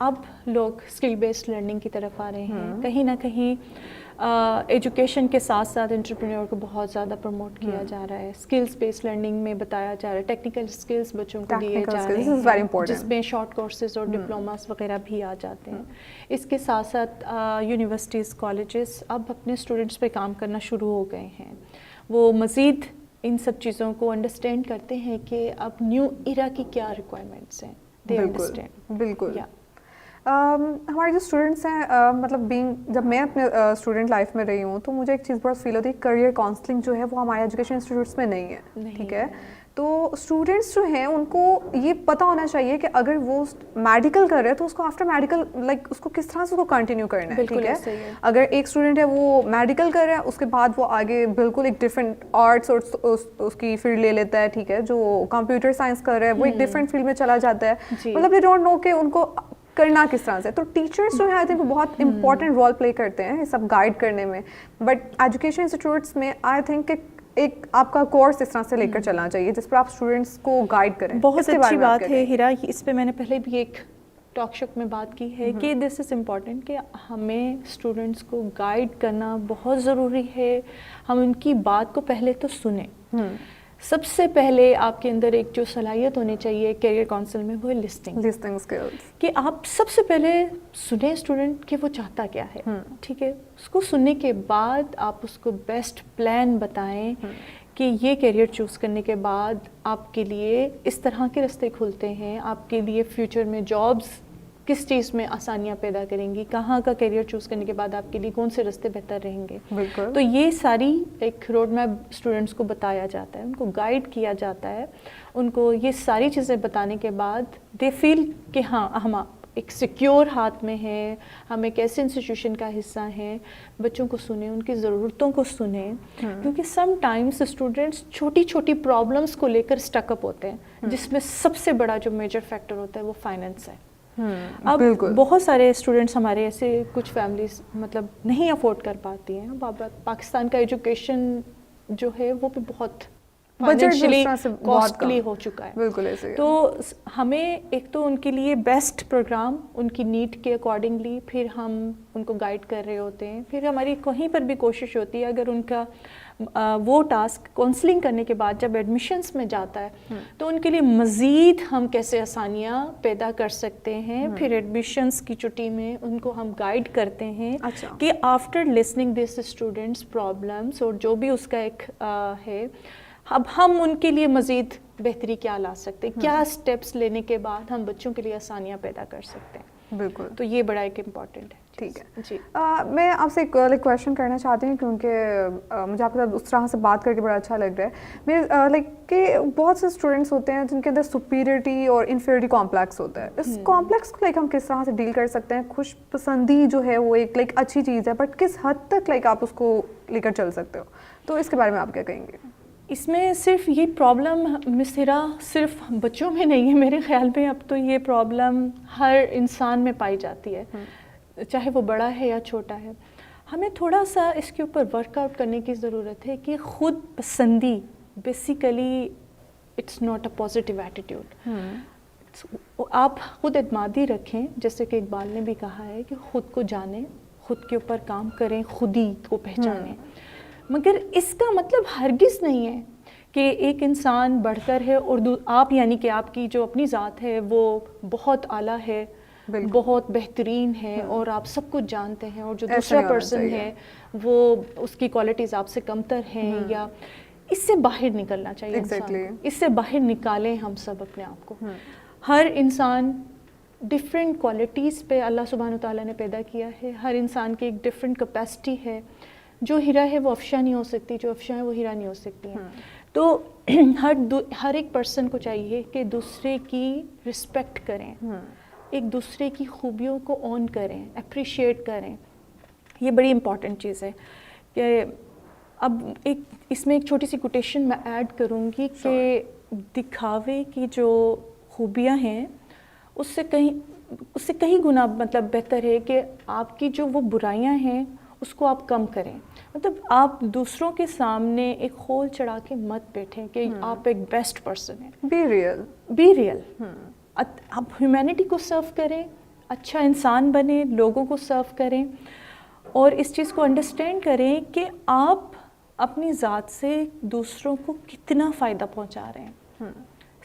اب لوگ skill based learning کی طرف آ رہے ہیں. کہیں نہ کہیں ایجوکیشن کے ساتھ ساتھ انٹرپرینور کو بہت زیادہ پروموٹ کیا جا رہا ہے. اسکلس بیسڈ لرننگ میں بتایا جا رہا ہے, ٹیکنیکل اسکلس بچوں کو دیے جا رہے ہیں, جس میں شارٹ کورسز اور ڈپلوماس وغیرہ بھی آ جاتے ہیں. اس کے ساتھ ساتھ یونیورسٹیز, کالجز اب اپنے اسٹوڈنٹس پہ کام کرنا شروع ہو گئے ہیں. وہ مزید ان سب چیزوں کو انڈرسٹینڈ کرتے ہیں کہ اب نیو ایرا کی کیا ریکوائرمنٹس ہیں. بالکل. ہمارے جو اسٹوڈنٹس ہیں, مطلب جب میں اپنے اسٹوڈنٹ لائف میں رہی ہوں تو مجھے ایک چیز بہت فیل ہوتی ہے, کریئر کاؤنسلنگ جو ہے وہ ہمارے ایجوکیشن انسٹیٹیوٹس میں نہیں ہے. ٹھیک ہے, تو اسٹوڈنٹس جو ہیں ان کو یہ پتہ ہونا چاہیے کہ اگر وہ میڈیکل کر رہے ہیں تو اس کو آفٹر میڈیکل لائک اس کو کس طرح سے اس کو کنٹینیو کرنا ہے. ٹھیک ہے, اگر ایک اسٹوڈنٹ ہے وہ میڈیکل کر رہا ہے, اس کے بعد وہ آگے بالکل ایک ڈفرینٹ آرٹس اور اس کی فیلڈ لے لیتا ہے. ٹھیک ہے, جو کمپیوٹر سائنس کر رہا ہے وہ ایک ڈفرینٹ فیلڈ میں چلا جاتا ہے. مطلب دے ڈونٹ نو کہ ان کو کرنا کس طرح سے. تو ٹیچرس جو ہے آئی تھنک وہ بہت امپورٹنٹ رول پلے کرتے ہیں یہ سب گائڈ کرنے میں. بٹ ایجوکیشن انسٹیٹیوٹس میں آئی تھنک ایک آپ کا کورس اس طرح سے لے کر چلنا چاہیے جس پر آپ اسٹوڈنٹس کو گائڈ کریں. بہت اچھی بات ہے ہیرا, اس پہ میں نے پہلے بھی ایک ٹاک شو میں بات کی ہے کہ دس از امپورٹنٹ کہ ہمیں اسٹوڈنٹس کو گائڈ کرنا بہت ضروری ہے. ہم ان کی بات کو پہلے تو سنیں. سب سے پہلے آپ کے اندر ایک جو صلاحیت ہونی چاہیے کیریئر کونسل میں وہ ہے لسٹنگ اسکلز, کہ آپ سب سے پہلے سنیں اسٹوڈنٹ کہ وہ چاہتا کیا ہے. ٹھیک ہے, اس کو سننے کے بعد آپ اس کو بیسٹ پلان بتائیں کہ یہ کیریئر چوز کرنے کے بعد آپ کے لیے اس طرح کے راستے کھلتے ہیں, آپ کے لیے فیوچر میں جابس کس چیز میں آسانیاں پیدا کریں گی, کہاں کا کیریئر چوز کرنے کے بعد آپ کے لیے کون سے راستے بہتر رہیں گے. تو یہ ساری ایک روڈ میپ اسٹوڈنٹس کو بتایا جاتا ہے, ان کو گائیڈ کیا جاتا ہے. ان کو یہ ساری چیزیں بتانے کے بعد دے فیل کہ ہاں ہم ایک سیکیور ہاتھ میں ہیں, ہم ایک ایسے انسٹیٹیوشن کا حصہ ہیں. بچوں کو سنیں, ان کی ضرورتوں کو سنیں, کیونکہ سم ٹائمس اسٹوڈنٹس چھوٹی چھوٹی پرابلمس کو لے کر اسٹک اپ ہوتے ہیں, جس میں سب سے بڑا جو میجر فیکٹر ہوتا ہے وہ فائنینس ہے. اب بہت سارے اسٹوڈنٹس ہمارے ایسے کچھ فیملیز مطلب نہیں افورڈ کر پاتی ہیں. پاکستان کا ایجوکیشن جو ہے وہ بھی بہت فائنینشلی کاسٹلی ہو چکا ہے. بالکل ایسے. تو ہمیں ایک تو ان کے لیے بیسٹ پروگرام ان کی نیڈ کے اکارڈنگلی پھر ہم ان کو گائیڈ کر رہے ہوتے ہیں. پھر ہماری کہیں پر بھی کوشش ہوتی ہے اگر ان کا وہ ٹاسک کاؤنسلنگ کرنے کے بعد جب ایڈمیشنس میں جاتا ہے تو ان کے لیے مزید ہم کیسے آسانیاں پیدا کر سکتے ہیں. پھر ایڈمیشنس کی چھٹی میں ان کو ہم گائیڈ کرتے ہیں کہ after listening this students problems اور جو بھی اس کا ایک ہے, اب ہم ان کے لیے مزید بہتری کیا لا سکتے ہیں, کیا اسٹیپس لینے کے بعد ہم بچوں کے لیے آسانیاں پیدا کر سکتے ہیں. بالکل, تو یہ بڑا ایک امپورٹنٹ ہے. ٹھیک ہے جی, میں آپ سے ایک کویشچن کرنا چاہتی ہوں کیونکہ مجھے آپ کے ساتھ اس طرح سے بات کر کے بڑا اچھا لگ رہا ہے. میں لائک کہ بہت سے اسٹوڈنٹس ہوتے ہیں جن کے اندر سپیریٹی اور انفیریٹی کمپلیکس ہوتا ہے. اس کمپلیکس کو لائک ہم کس طرح سے ڈیل کر سکتے ہیں؟ خوش پسندی جو ہے وہ ایک لائک اچھی چیز ہے, بٹ کس حد تک لائک آپ اس کو لے کر چل سکتے ہو, تو اس کے بارے میں آپ کیا کہیں گے؟ اس میں صرف یہ پرابلم مسرا صرف بچوں میں نہیں ہے, میرے خیال میں اب تو یہ پرابلم ہر انسان میں پائی جاتی ہے, چاہے وہ بڑا ہے یا چھوٹا ہے. ہمیں تھوڑا سا اس کے اوپر ورک آؤٹ کرنے کی ضرورت ہے کہ خود پسندی basically it's not a positive attitude. آپ خود اعتمادی رکھیں, جیسے کہ اقبال نے بھی کہا ہے کہ خود کو جانیں, خود کے اوپر کام کریں, خود ہی کو پہچانیں. مگر اس کا مطلب ہرگز نہیں ہے کہ ایک انسان بڑھ کر ہے اور آپ یعنی کہ آپ کی جو اپنی ذات ہے وہ بہت اعلیٰ ہے, بہت بہترین ہے اور آپ سب کچھ جانتے ہیں, اور جو دوسرا پرسن ہے وہ اس کی کوالٹیز آپ سے کمتر ہیں. یا اس سے باہر نکلنا چاہیے انسان کو, اس سے باہر نکالیں ہم سب اپنے آپ کو. ہر انسان ڈفرینٹ کوالٹیز پہ اللہ سبحانہ وتعالیٰ نے پیدا کیا ہے. ہر انسان کی ایک ڈفرینٹ کیپیسٹی ہے. جو ہیرا ہے وہ افشا نہیں ہو سکتی, جو افشا ہے وہ ہیرا نہیں ہو سکتی ہیں. تو ہر ایک پرسن کو چاہیے کہ دوسرے کی رسپیکٹ کریں, ایک دوسرے کی خوبیوں کو آن کریں, اپریشیٹ کریں. یہ بڑی امپورٹنٹ چیز ہے. کہ اب ایک اس میں ایک چھوٹی سی کوٹیشن میں ایڈ کروں گی کہ دکھاوے کی جو خوبیاں ہیں اس سے کہیں گنا مطلب بہتر ہے کہ آپ کی جو وہ برائیاں ہیں اس کو آپ کم کریں. مطلب آپ دوسروں کے سامنے ایک خول چڑھا کے مت بیٹھیں کہ آپ ایک بیسٹ پرسن ہیں. Be real. آپ ہیومینٹی کو سرو کریں, اچھا انسان بنیں, لوگوں کو سرو کریں اور اس چیز کو انڈرسٹینڈ کریں کہ آپ اپنی ذات سے دوسروں کو کتنا فائدہ پہنچا رہے ہیں.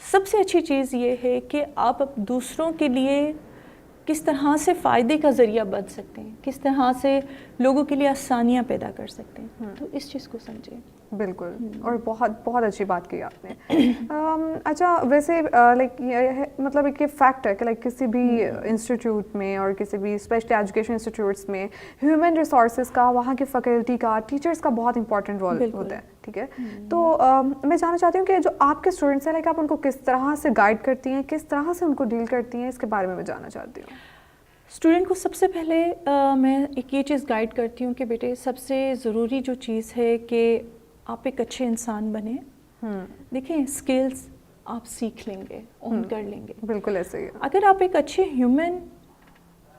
سب سے اچھی چیز یہ ہے کہ آپ دوسروں کے لیے کس طرح سے فائدے کا ذریعہ بن سکتے ہیں, کس طرح سے لوگوں کے لیے آسانیاں پیدا کر سکتے ہیں. تو اس چیز کو سمجھیں. بالکل, اور بہت بہت اچھی بات کی آپ نے. اچھا, ویسے لائک مطلب ایک یہ فیکٹ ہے کہ لائک کسی بھی انسٹیٹیوٹ میں اور کسی بھی اسپیشلی ایجوکیشن انسٹیٹیوٹس میں ہیومن ریسورسز کا, وہاں کی فیکلٹی کا, ٹیچرس کا بہت امپورٹنٹ رول ہوتا ہے. ٹھیک ہے, تو میں جاننا چاہتی ہوں کہ جو آپ کے اسٹوڈنٹس ہیں, لائک آپ ان کو کس طرح سے گائڈ کرتی ہیں, کس طرح سے ان کو ڈیل کرتی ہیں, اس کے بارے میں جاننا چاہتی ہوں. اسٹوڈنٹ کو سب سے پہلے میں ایک یہ چیز گائیڈ کرتی ہوں کہ بیٹے سب سے ضروری جو چیز ہے کہ آپ ایک اچھے انسان بنیں. دیکھیں اسکلز آپ سیکھ لیں گے, اون کر لیں گے. بالکل ایسے ہی ہے. اگر آپ ایک اچھے ہیومن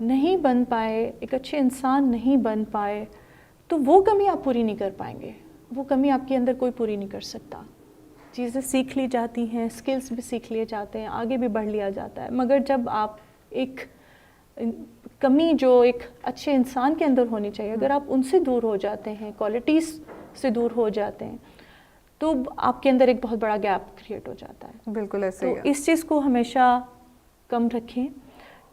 نہیں بن پائے, ایک اچھے انسان نہیں بن پائے, تو وہ کمی آپ پوری نہیں کر پائیں گے. وہ کمی آپ کے اندر کوئی پوری نہیں کر سکتا. چیزیں سیکھ لی جاتی ہیں, اسکلز بھی سیکھ لیے جاتے ہیں, آگے بھی بڑھ لیا جاتا ہے, مگر جب آپ ایک کمی جو ایک اچھے انسان کے اندر ہونی چاہیے, اگر آپ ان سے دور ہو جاتے ہیں, کوالٹیز سے دور ہو جاتے ہیں, تو آپ کے اندر ایک بہت بڑا گیپ کریٹ ہو جاتا ہے. بالکل ایسے ہی ہے. تو اس چیز کو ہمیشہ کم رکھیں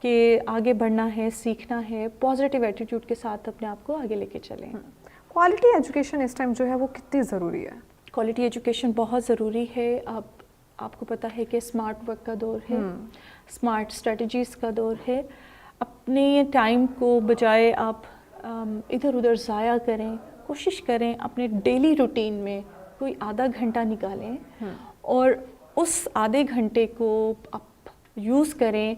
کہ آگے بڑھنا ہے, سیکھنا ہے, پازیٹیو ایٹیٹیوڈ کے ساتھ اپنے آپ کو آگے لے کے چلیں. کوالٹی ایجوکیشن اس ٹائم جو ہے وہ کتنی ضروری ہے؟ کوالٹی ایجوکیشن بہت ضروری ہے. آپ کو پتہ ہے کہ اسمارٹ ورک کا دور ہے, اسمارٹ اسٹریٹجیز کا دور ہے. اپنے ٹائم کو بجائے آپ ادھر ادھر ضائع کریں, کوشش کریں اپنے ڈیلی روٹین میں کوئی آدھا گھنٹہ نکالیں اور اس آدھے گھنٹے کو آپ یوز کریں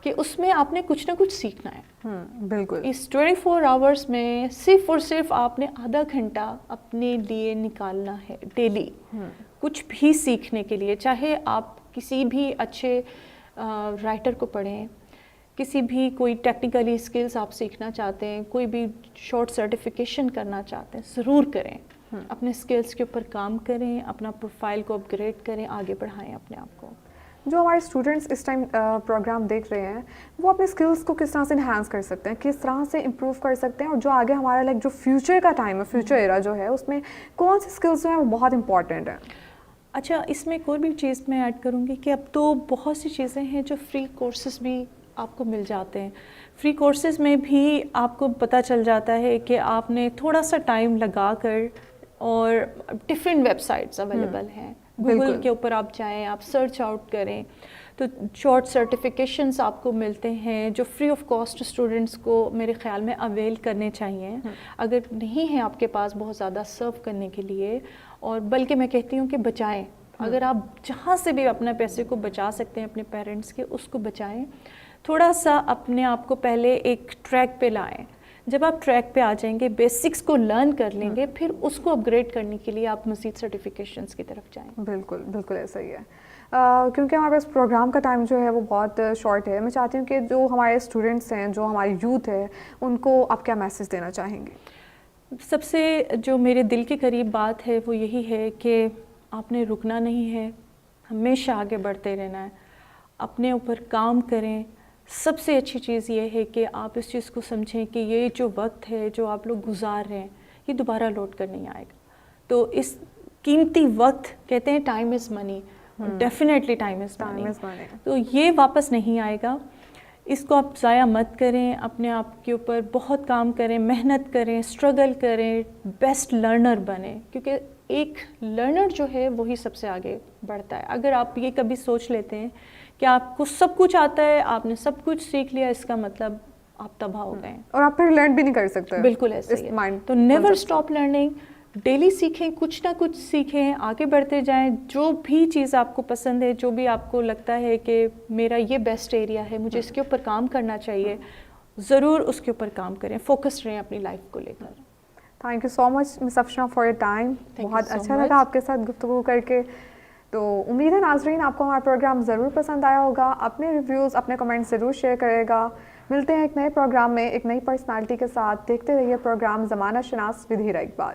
کہ اس میں آپ نے کچھ نہ کچھ سیکھنا ہے. بالکل. اس 24 آورس میں صرف اور صرف آپ نے آدھا گھنٹہ اپنے لیے نکالنا ہے ڈیلی, کچھ بھی سیکھنے کے لیے. چاہے آپ کسی بھی اچھے رائٹر کو پڑھیں, کسی بھی کوئی ٹیکنیکلی اسکلز آپ سیکھنا چاہتے ہیں, کوئی بھی شارٹ سرٹیفکیشن کرنا چاہتے ہیں, ضرور کریں. اپنے اسکلز کے اوپر کام کریں, اپنا پروفائل کو اپ گریڈ کریں, آگے بڑھائیں اپنے آپ کو. جو ہمارے اسٹوڈنٹس اس ٹائم پروگرام دیکھ رہے ہیں, وہ اپنے اسکلس کو کس طرح سے انہینس کر سکتے ہیں, کس طرح سے امپروو کر سکتے ہیں, اور جو آگے ہمارا لائک جو فیوچر کا ٹائم ہے, فیوچر ایرا جو ہے, اس میں کون سی اسکلس جو ہیں وہ بہت امپورٹنٹ ہیں؟ اچھا, اس میں کوئی بھی چیز میں ایڈ کروں گی کہ اب تو بہت سی چیزیں ہیں جو فری کورسز بھی آپ کو مل جاتے ہیں. فری کورسز میں بھی آپ کو پتہ چل جاتا ہے کہ آپ نے تھوڑا سا ٹائم لگا کر, اور ڈفرینٹ ویب سائٹس اویلیبل ہیں, گوگل کے اوپر آپ جائیں, آپ سرچ آؤٹ کریں, تو شارٹ سرٹیفکیشنس آپ کو ملتے ہیں جو فری آف کاسٹ اسٹوڈنٹس کو میرے خیال میں اویل کرنے چاہیے. اگر نہیں ہیں آپ کے پاس بہت زیادہ سرو کرنے کے لیے, اور بلکہ میں کہتی ہوں کہ بچائیں. اگر آپ جہاں سے بھی اپنے پیسے کو بچا سکتے ہیں اپنے پیرنٹس کے, اس کو بچائیں. تھوڑا سا اپنے آپ کو پہلے ایک ٹریک پہ لائیں. جب آپ ٹریک پہ آ جائیں گے, بیسکس کو لرن کر لیں گے, پھر اس کو اپ گریڈ کرنے کے لیے آپ مزید سرٹیفکیشنس کی طرف جائیں. بالکل بالکل ایسا ہی ہے. کیونکہ ہمارے پاس پروگرام کا ٹائم جو ہے وہ بہت شارٹ ہے, میں چاہتی ہوں کہ جو ہمارے اسٹوڈنٹس ہیں, جو ہماری یوتھ ہے, ان کو آپ کیا میسج دینا چاہیں گے؟ سب سے جو میرے دل کے قریب بات ہے وہ یہی ہے کہ آپ نے رکنا نہیں ہے, ہمیشہ آگے بڑھتے رہنا ہے, اپنے اوپر کام کریں. سب سے اچھی چیز یہ ہے کہ آپ اس چیز کو سمجھیں کہ یہ جو وقت ہے جو آپ لوگ گزار رہے ہیں, یہ دوبارہ لوٹ کر نہیں آئے گا. تو اس قیمتی وقت, کہتے ہیں time is money, definitely time is money, تو یہ واپس نہیں آئے گا. اس کو آپ ضائع مت کریں, اپنے آپ کے اوپر بہت کام کریں, محنت کریں, اسٹرگل کریں, بیسٹ لرنر بنیں, کیونکہ ایک لرنر جو ہے وہی سب سے آگے بڑھتا ہے. اگر آپ یہ کبھی سوچ لیتے ہیں کہ آپ کو سب کچھ آتا ہے, آپ نے سب کچھ سیکھ لیا, اس کا مطلب آپ تباہ ہو گئے اور آپ پھر لرن بھی نہیں کر سکتے. بالکل ایسے ہی ہے. تو نیور اسٹاپ لرننگ, ڈیلی سیکھیں, کچھ نہ کچھ سیکھیں, آگے بڑھتے جائیں. جو بھی چیز آپ کو پسند ہے, جو بھی آپ کو لگتا ہے کہ میرا یہ بیسٹ ایریا ہے, مجھے اس کے اوپر کام کرنا چاہیے, ضرور اس کے اوپر کام کریں, فوکس رہیں اپنی لائف کو لے کر. Thank you so much miss Afshan for your time. بہت اچھا لگا آپ کے ساتھ گفتگو کر کے. تو امید ہے ناظرین آپ کو ہمارا پروگرام ضرور پسند آیا ہوگا. اپنے ریویوز, اپنے کمنٹس ضرور شیئر کرے گا. ملتے ہیں ایک نئے پروگرام میں ایک نئی پرسنالٹی کے ساتھ. دیکھتے رہیے پروگرام زمانہ شناس ود ہیرا اقبال.